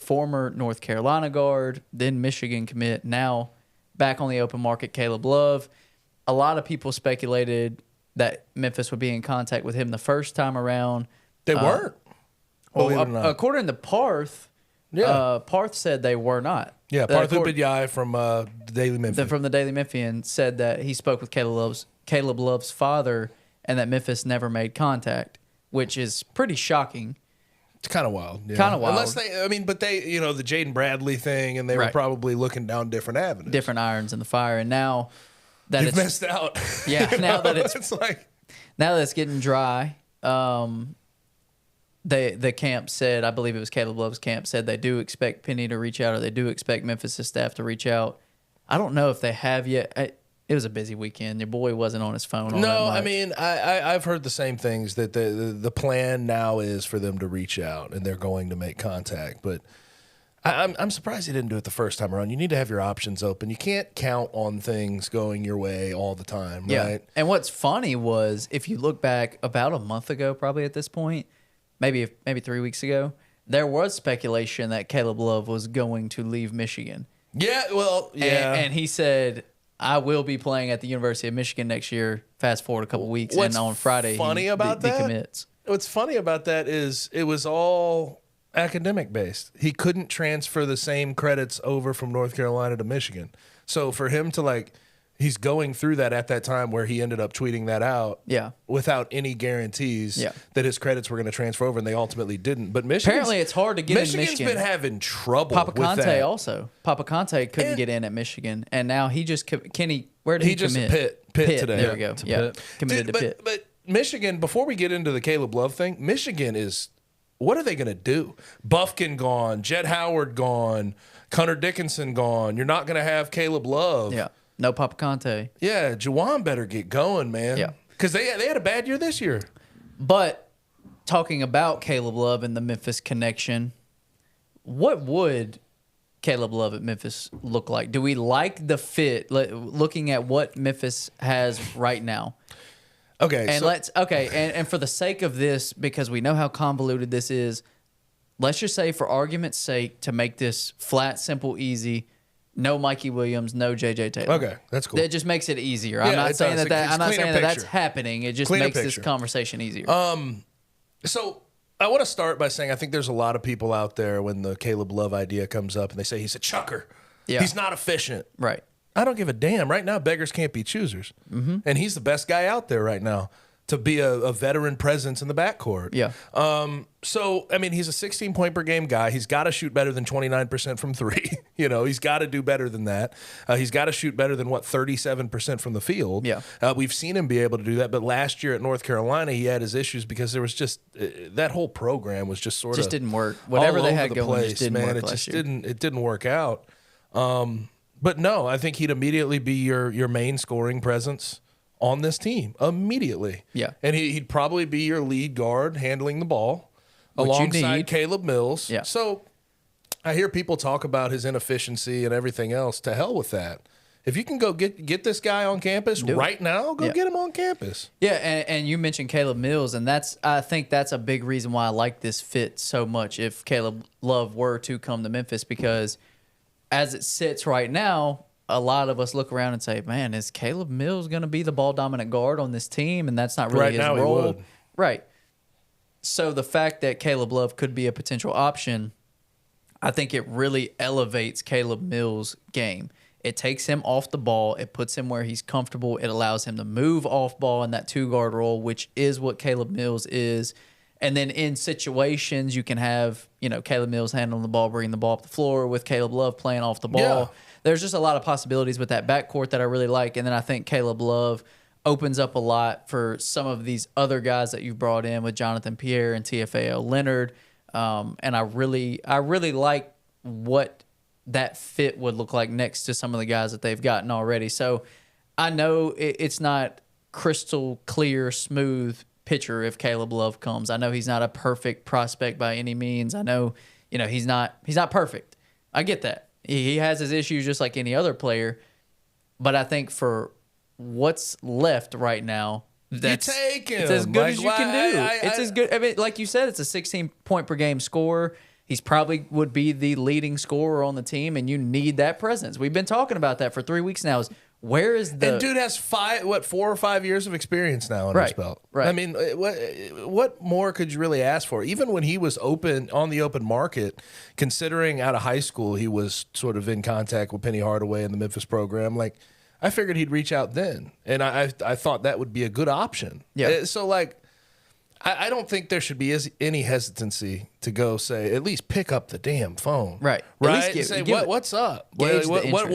former North Carolina guard, then Michigan commit, now back on the open market, Caleb Love. A lot of people speculated that Memphis would be in contact with him the first time around. They weren't. Well, according to Parth, Parth said they were not. Yeah, Parth Upadhyay from the Daily Memphian. From the Daily Memphian said that he spoke with Caleb Love's father and that Memphis never made contact, which is pretty shocking. It's kind of wild. Yeah. Kind of wild. Unless but they, the Jaden Bradley thing, and they were probably looking down different avenues. Different irons in the fire. And now that You've messed out. Yeah, now that now that it's getting dry, the camp said, I believe it was Caleb Love's camp, said they do expect Penny to reach out, or they do expect Memphis' staff to reach out. I don't know if they have yet. It was a busy weekend. Your boy wasn't on his phone all that much. I mean, I've heard the same things, that the plan now is for them to reach out and they're going to make contact. But I'm surprised he didn't do it the first time around. You need to have your options open. You can't count on things going your way all the time, right? And what's funny was, if you look back about a month ago, probably at this point, maybe 3 weeks ago, there was speculation that Caleb Love was going to leave Michigan. Yeah, well, yeah. And he said, I will be playing at the University of Michigan next year. Fast forward a couple weeks, and on Friday he decommits. What's funny about that is it was all academic based. He couldn't transfer the same credits over from North Carolina to Michigan. So for him to he's going through that at that time where he ended up tweeting that out without any guarantees that his credits were going to transfer over, and they ultimately didn't. But apparently it's hard to get in Michigan. Michigan's been having trouble Papa with Conte that. also. Papa Conte couldn't get in at Michigan, and now he just where did he commit? Pitt today. There we go. Yeah, committed to Pitt. But Michigan, before we get into the Caleb Love thing, Michigan is, what are they going to do? Bufkin gone, Jett Howard gone, Connor Dickinson gone. You're not going to have Caleb Love. Yeah. No Papa Conte. Yeah, Juwan better get going, man. Yeah. Because they had a bad year this year. But talking about Caleb Love and the Memphis connection, what would Caleb Love at Memphis look like? Do we like the fit, looking at what Memphis has right now? Okay. And and for the sake of this, because we know how convoluted this is, let's just say, for argument's sake, to make this flat, simple, easy, no Mikey Williams, no J.J. Taylor. Okay, that's cool. That just makes it easier. Yeah, I'm not saying that that's picture. happening. It just makes this conversation easier. So I want to start by saying I think there's a lot of people out there when the Caleb Love idea comes up and they say he's a chucker. Yeah. He's not efficient. Right. I don't give a damn. Right now, beggars can't be choosers. Mm-hmm. And he's the best guy out there right now to be a veteran presence in the backcourt. Yeah. So, I mean, he's a 16-point-per-game guy. He's got to shoot better than 29% from three. He's got to do better than that. He's got to shoot better than, 37% from the field. Yeah. We've seen him be able to do that. But last year at North Carolina, he had his issues because there was just that whole program was just sort of just didn't work. Whatever they had going just didn't work last year. It didn't work out. But no, I think he'd immediately be your main scoring presence on this team immediately. Yeah. And he'd probably be your lead guard handling the ball alongside Caleb Mills. Yeah. So I hear people talk about his inefficiency and everything else. To hell with that. If you can go get this guy on campus right now, go get him on campus. Yeah, and you mentioned Caleb Mills, and I think that's a big reason why I like this fit so much if Caleb Love were to come to Memphis, because as it sits right now, a lot of us look around and say, man, is Caleb Mills going to be the ball-dominant guard on this team? And that's not really his role. He would. Right. So the fact that Caleb Love could be a potential option, I think it really elevates Caleb Mills' game. It takes him off the ball. It puts him where he's comfortable. It allows him to move off ball in that two-guard role, which is what Caleb Mills is. And then in situations, you can have, Caleb Mills handling the ball, bringing the ball up the floor with Caleb Love playing off the ball. Yeah. There's just a lot of possibilities with that backcourt that I really like. And then I think Caleb Love opens up a lot for some of these other guys that you've brought in with Jonathan Pierre and TFAO Leonard. And I really like what that fit would look like next to some of the guys that they've gotten already. So I know it's not crystal clear, smooth picture if Caleb Love comes. I know he's not a perfect prospect by any means. I know, he's not perfect. I get that. He has his issues just like any other player. But I think for what's left right now, it's as good as you can do. It's as good. I mean, like you said, it's a 16-point-per-game scorer. He's probably would be the leading scorer on the team, and you need that presence. We've been talking about that for 3 weeks now. Where is the... And dude has 4 or 5 years of experience now under his belt. Right. I mean, what more could you really ask for? Even when he was on the open market, considering out of high school he was sort of in contact with Penny Hardaway in the Memphis program, like I figured he'd reach out then, and I thought that would be a good option. Yeah. So like, I don't think there should be any hesitancy to go say, at least pick up the damn phone. Right. Right. And say, what's up? What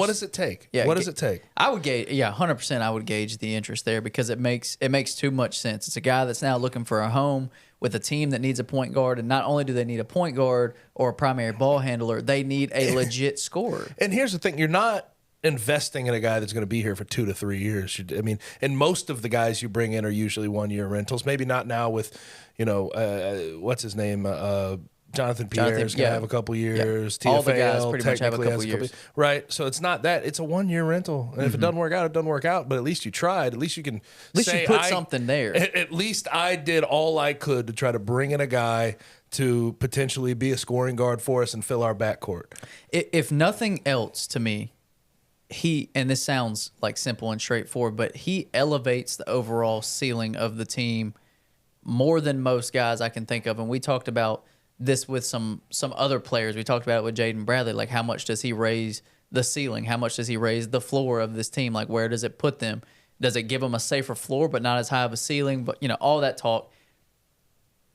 does it take? Yeah, what does it take? I would gauge, 100%. I would gauge the interest there because it makes too much sense. It's a guy that's now looking for a home with a team that needs a point guard, and not only do they need a point guard or a primary ball handler, they need a legit scorer. And here's the thing: you're not investing in a guy that's going to be here for 2 to 3 years. I mean, and most of the guys you bring in are usually 1-year rentals. Maybe not now with, what's his name? Jonathan Pierre is going to have a couple years. Yeah. All the guys TFAL pretty much have a couple years. Right. So it's not that. It's a 1-year rental. And if it doesn't work out, it doesn't work out. But at least you tried. At least you can say, you put something there. At least I did all I could to try to bring in a guy to potentially be a scoring guard for us and fill our backcourt. If nothing else, to me, and this sounds like simple and straightforward, but he elevates the overall ceiling of the team more than most guys I can think of. And we talked about this with some other players. We talked about it with Jaden Bradley. Like, how much does he raise the ceiling? How much does he raise the floor of this team? Like, where does it put them? Does it give them a safer floor but not as high of a ceiling? But, all that talk.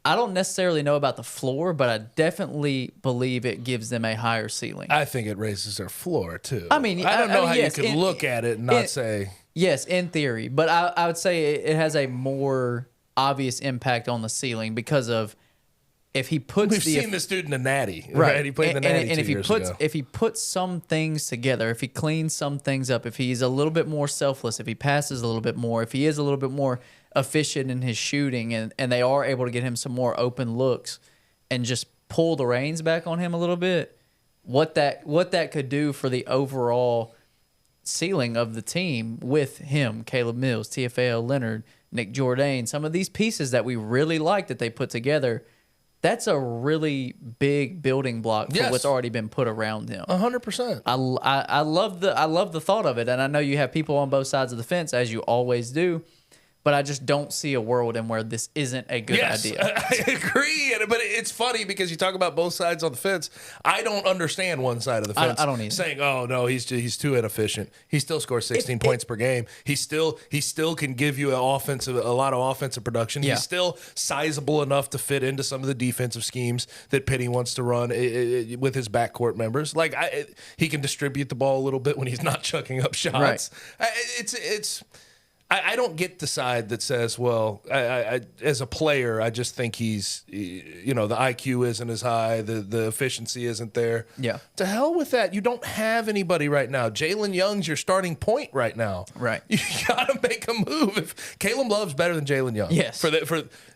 I don't necessarily know about the floor, but I definitely believe it gives them a higher ceiling. I think it raises their floor, too. I mean, I don't know how yes, you can look at it and not say... Yes, in theory. But I would say it has a more obvious impact on the ceiling because of if he puts We've seen this dude in the Natty. Right. He played in the Natty and two years ago. if he puts some things together, if he cleans some things up, if he's a little bit more selfless, if he passes a little bit more, if he is a little bit more efficient in his shooting, and they are able to get him some more open looks and just pull the reins back on him a little bit, what that could do for the overall ceiling of the team with him, Caleb Mills, TFAL Leonard, Nick Jourdain, some of these pieces that we really like that they put together, that's a really big building block for what's already been put around him. 100%. I love the thought of it, and I know you have people on both sides of the fence, as you always do. But I just don't see a world in where this isn't a good idea. I agree. But it's funny because you talk about both sides on the fence. I don't understand one side of the fence. I don't either. Saying, oh, no, he's too inefficient. He still scores 16 points per game. He still can give you a lot of offensive production. Yeah. He's still sizable enough to fit into some of the defensive schemes that Penny wants to run with his backcourt members. Like, he can distribute the ball a little bit when he's not chucking up shots. Right. I don't get the side that says, well, I as a player, I just think he's, the IQ isn't as high, the efficiency isn't there. Yeah. To hell with that. You don't have anybody right now. Jalen Young's your starting point right now. Right. You got to make a move. If Caleb Love's better than Jalen Young. Yes.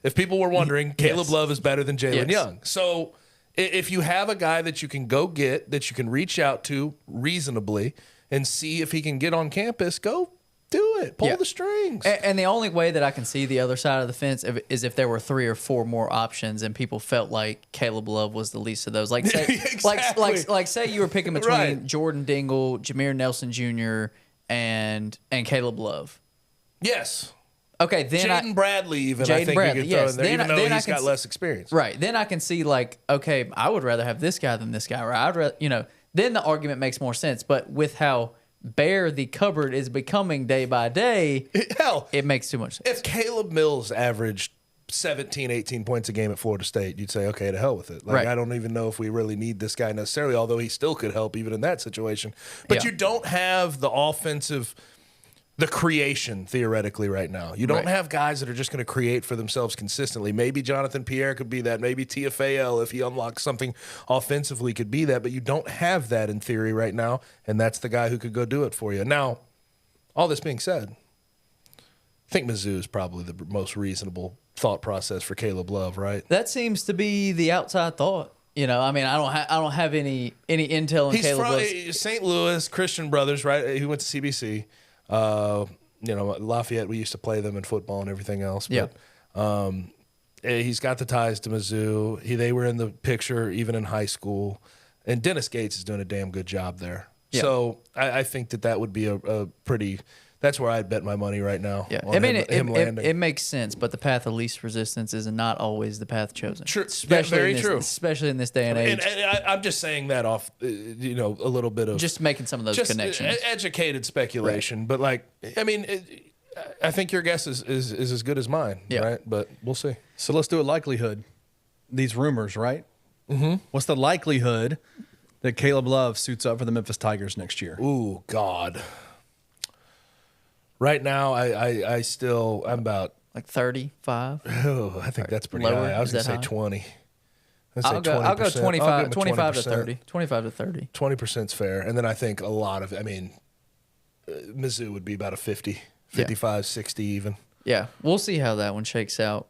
If people were wondering, Caleb Love is better than Jalen Young. So if you have a guy that you can go get, that you can reach out to reasonably and see if he can get on campus, go do it. Pull the strings. And the only way that I can see the other side of the fence is if there were 3 or 4 more options and people felt like Caleb Love was the least of those. Like say, exactly. like say you were picking between Jordan Dingle, Jameer Nelson Jr., and Caleb Love. Yes. Okay, then Jaden Bradley even, I think Bradley, you could throw in there, even though he's got less experience. Right. Then I can see, like, okay, I would rather have this guy than this guy. Or I'd rather, then the argument makes more sense. But with how bare the cupboard is becoming day by day, hell, it makes too much sense. If Caleb Mills averaged 17, 18 points a game at Florida State, you'd say, okay, to hell with it. Like, right. I don't even know if we really need this guy necessarily, although he still could help even in that situation. But you don't have the creation theoretically right now. You don't have guys that are just going to create for themselves consistently. Maybe Jonathan Pierre could be that. Maybe TFAL, if he unlocks something offensively, could be that. But you don't have that in theory right now, and that's the guy who could go do it for you. Now, all this being said, I think Mizzou is probably the most reasonable thought process for Caleb Love, right? That seems to be the outside thought. I mean, I don't have any intel on Caleb Love. He's from St. Louis, Christian Brothers, right? He went to CBC. Lafayette, we used to play them in football and everything else. But, he's got the ties to Mizzou. They were in the picture even in high school. And Dennis Gates is doing a damn good job there. Yeah. So I think that would be a pretty – that's where I'd bet my money right now. Yeah, I mean, it makes sense, but the path of least resistance is not always the path chosen. True, very true. Especially in this day and age. And I'm just saying that off, a little bit of just making some of those connections, educated speculation. Right. But like, I mean, I think your guess is as good as mine, right? But we'll see. So let's do a likelihood. These rumors, right? Mm-hmm. What's the likelihood that Caleb Love suits up for the Memphis Tigers next year? Ooh, God. Right now, I'm about like 35. Oh, I think that's pretty high. I was going to say 20. I'll go 25 to 30. 25 to 30. 20%'s fair. And then I think a lot of, Mizzou would be about a 50, 55, 60 even. Yeah, we'll see how that one shakes out.